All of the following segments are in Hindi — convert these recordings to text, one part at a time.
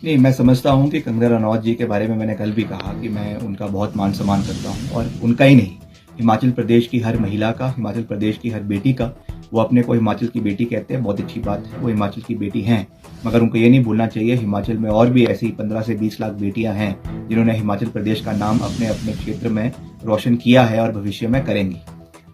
नहीं, मैं समझता हूँ कि कंगना रनौत जी के बारे में मैंने कल भी कहा कि मैं उनका बहुत मान सम्मान करता हूँ, और उनका ही नहीं, हिमाचल प्रदेश की हर महिला का, हिमाचल प्रदेश की हर बेटी का। वो अपने को हिमाचल की बेटी कहते हैं, बहुत अच्छी बात है, वो हिमाचल की बेटी हैं। मगर उनको ये नहीं भूलना चाहिए, हिमाचल में और भी ऐसी 15 से 20 लाख बेटियां हैं जिन्होंने हिमाचल प्रदेश का नाम अपने अपने क्षेत्र में रोशन किया है और भविष्य में करेंगी।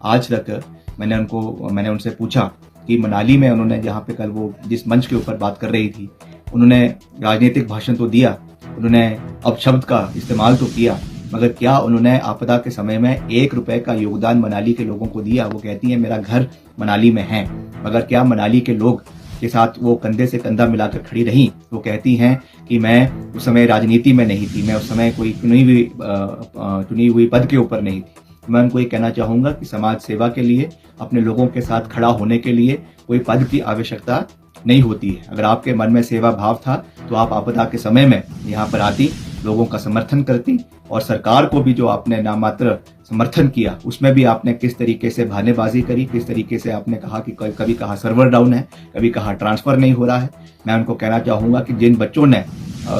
आज तक मैंने उनसे पूछा कि मनाली में उन्होंने, जहाँ पे कल वो जिस मंच के ऊपर बात कर रही थी, उन्होंने राजनीतिक भाषण तो दिया, उन्होंने अपशब्द का इस्तेमाल तो किया, मगर क्या उन्होंने आपदा के समय में 1 रुपए का योगदान मनाली के लोगों को दिया? वो कहती है मेरा घर मनाली में है, मगर क्या मनाली के लोग के साथ वो कंधे से कंधा मिलाकर खड़ी रही? वो कहती हैं कि मैं उस समय राजनीति में नहीं थी, मैं उस समय कोई चुनी हुई पद के ऊपर नहीं थी। मैं उनको ये कहना चाहूंगा कि समाज सेवा के लिए, अपने लोगों के साथ खड़ा होने के लिए कोई पद की आवश्यकता नहीं होती है। अगर आपके मन में सेवा भाव था तो आप आपदा के समय में यहाँ पर आती, लोगों का समर्थन करती, और सरकार को भी जो आपने नामात्र समर्थन किया उसमें भी आपने किस तरीके से बहानेबाजी करी, किस तरीके से आपने कहा कि कभी कहा सर्वर डाउन है, कभी कहा ट्रांसफर नहीं हो रहा है। मैं उनको कहना चाहूंगा कि जिन बच्चों ने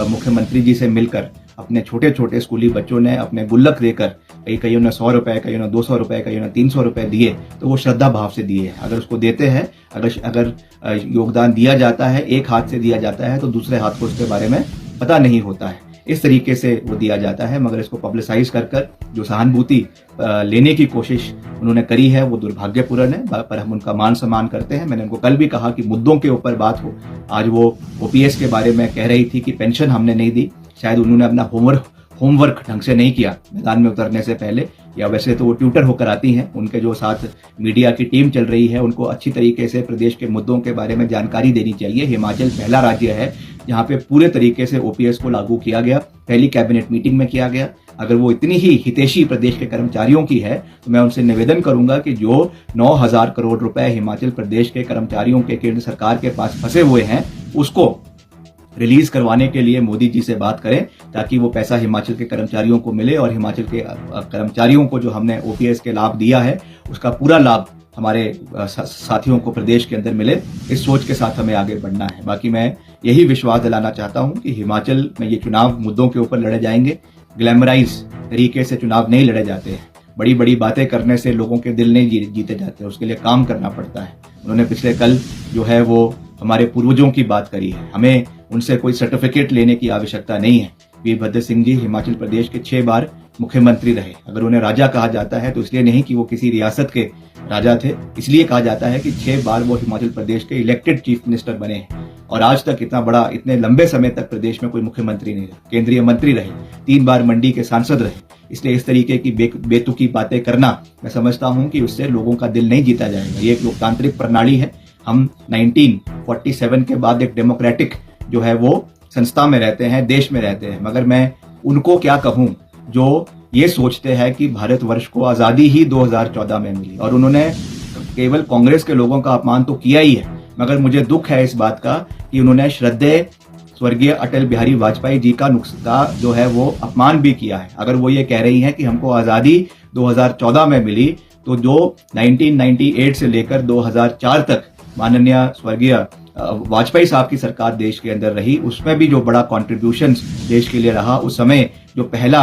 मुख्यमंत्री जी से मिलकर, अपने छोटे छोटे स्कूली बच्चों ने अपने गुल्लक देकर, कईयों ने 100 रुपए, कईयों ने 200 रुपए, कईयों ने 300 रुपए दिए, तो वो श्रद्धा भाव से दिए। अगर उसको देते हैं, अगर योगदान दिया जाता है, एक हाथ से दिया जाता है तो दूसरे हाथ को उसके बारे में पता नहीं होता है। इस तरीके से वो दिया जाता है, मगर इसको पब्लिसाइज कर जो सहानुभूति लेने की कोशिश उन्होंने करी है वो दुर्भाग्यपूर्ण है, पर हम उनका मान सम्मान करते हैं। मैंने उनको कल भी कहा कि मुद्दों के ऊपर बात हो। आज वो ओपीएस के बारे में कह रही थी कि पेंशन हमने नहीं दी, शायद उन्होंने अपना होमवर्क ढंग से नहीं किया मैदान में उतरने से पहले, या वैसे तो वो ट्यूटर होकर आती हैं, उनके जो साथ मीडिया की टीम चल रही है उनको अच्छी तरीके से प्रदेश के मुद्दों के बारे में जानकारी देनी चाहिए। हिमाचल पहला राज्य है जहाँ पे पूरे तरीके से ओपीएस को लागू किया गया, पहली कैबिनेट मीटिंग में किया गया। अगर वो इतनी ही हितैषी प्रदेश के कर्मचारियों की है तो मैं उनसे निवेदन करूंगा कि जो 9,000 करोड़ रुपए हिमाचल प्रदेश के कर्मचारियों के केंद्र सरकार के पास फंसे हुए हैं उसको रिलीज करवाने के लिए मोदी जी से बात करें, ताकि वो पैसा हिमाचल के कर्मचारियों को मिले, और हिमाचल के कर्मचारियों को जो हमने ओपीएस के लाभ दिया है उसका पूरा लाभ हमारे साथियों को प्रदेश के अंदर मिले। इस सोच के साथ हमें आगे बढ़ना है। बाकी मैं यही विश्वास दिलाना चाहता हूं कि हिमाचल में ये चुनाव मुद्दों के ऊपर लड़े जाएंगे, ग्लैमराइज तरीके से चुनाव नहीं लड़े जाते हैं। बड़ी बड़ी बातें करने से लोगों के दिल नहीं जीते जाते, उसके लिए काम करना पड़ता है। उन्होंने पिछले कल जो है वो हमारे पूर्वजों की बात करी है, हमें उनसे कोई सर्टिफिकेट लेने की आवश्यकता नहीं है। वीरभद्र सिंह जी हिमाचल प्रदेश के 6 बार मुख्यमंत्री रहे। अगर उन्हें राजा कहा जाता है तो इसलिए नहीं कि वो किसी रियासत के राजा थे, इसलिए कहा जाता है कि 6 बार वो हिमाचल प्रदेश के इलेक्टेड चीफ मिनिस्टर बने हैं। और आज तक इतने लंबे समय तक प्रदेश में कोई मुख्यमंत्री नहीं रहा, केंद्रीय मंत्री रहे, 3 बार मंडी के सांसद रहे। इसलिए इस तरीके की बेतुकी बातें करना, मैं समझता हूं कि उससे लोगों का दिल नहीं जीता जाएगा। ये एक लोकतांत्रिक प्रणाली है। हम 1947 के बाद एक डेमोक्रेटिक जो है वो संस्था में रहते हैं, देश में रहते हैं, मगर मैं उनको क्या कहूं जो ये सोचते हैं कि भारतवर्ष को आजादी ही 2014 में मिली, और उन्होंने केवल कांग्रेस के लोगों का अपमान तो किया ही है, मगर मुझे दुख है इस बात का कि उन्होंने श्रद्धेय स्वर्गीय अटल बिहारी वाजपेयी जी का जो है वो अपमान भी किया है। अगर वो ये कह रही हैं कि हमको आजादी 2014 में मिली, तो जो 1998 से लेकर 2004 तक माननीय स्वर्गीय वाजपेयी साहब की सरकार देश के अंदर रही, उसमें भी जो बड़ा कॉन्ट्रीब्यूशन देश के लिए रहा, उस समय जो पहला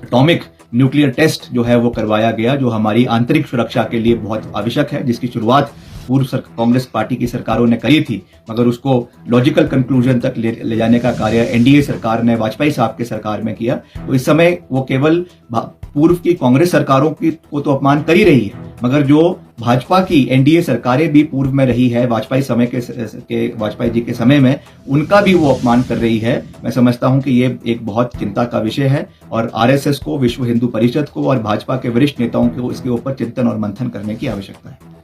एटॉमिक न्यूक्लियर टेस्ट जो है वो करवाया गया, जो हमारी आंतरिक सुरक्षा के लिए बहुत आवश्यक है, जिसकी शुरुआत पूर्व कांग्रेस पार्टी की सरकारों ने करी थी, मगर उसको लॉजिकल कंक्लूजन तक ले जाने का कार्य एनडीए सरकार ने वाजपेयी साहब के सरकार में किया। तो इस समय वो केवल पूर्व की कांग्रेस सरकारों की को तो अपमान कर ही रही है, मगर जो भाजपा की एनडीए सरकारें भी पूर्व में रही है वाजपेयी जी के समय में, उनका भी वो अपमान कर रही है। मैं समझता हूं कि ये एक बहुत चिंता का विषय है, और आरएसएस को, विश्व हिंदू परिषद को और भाजपा के वरिष्ठ नेताओं को इसके ऊपर चिंतन और मंथन करने की आवश्यकता है।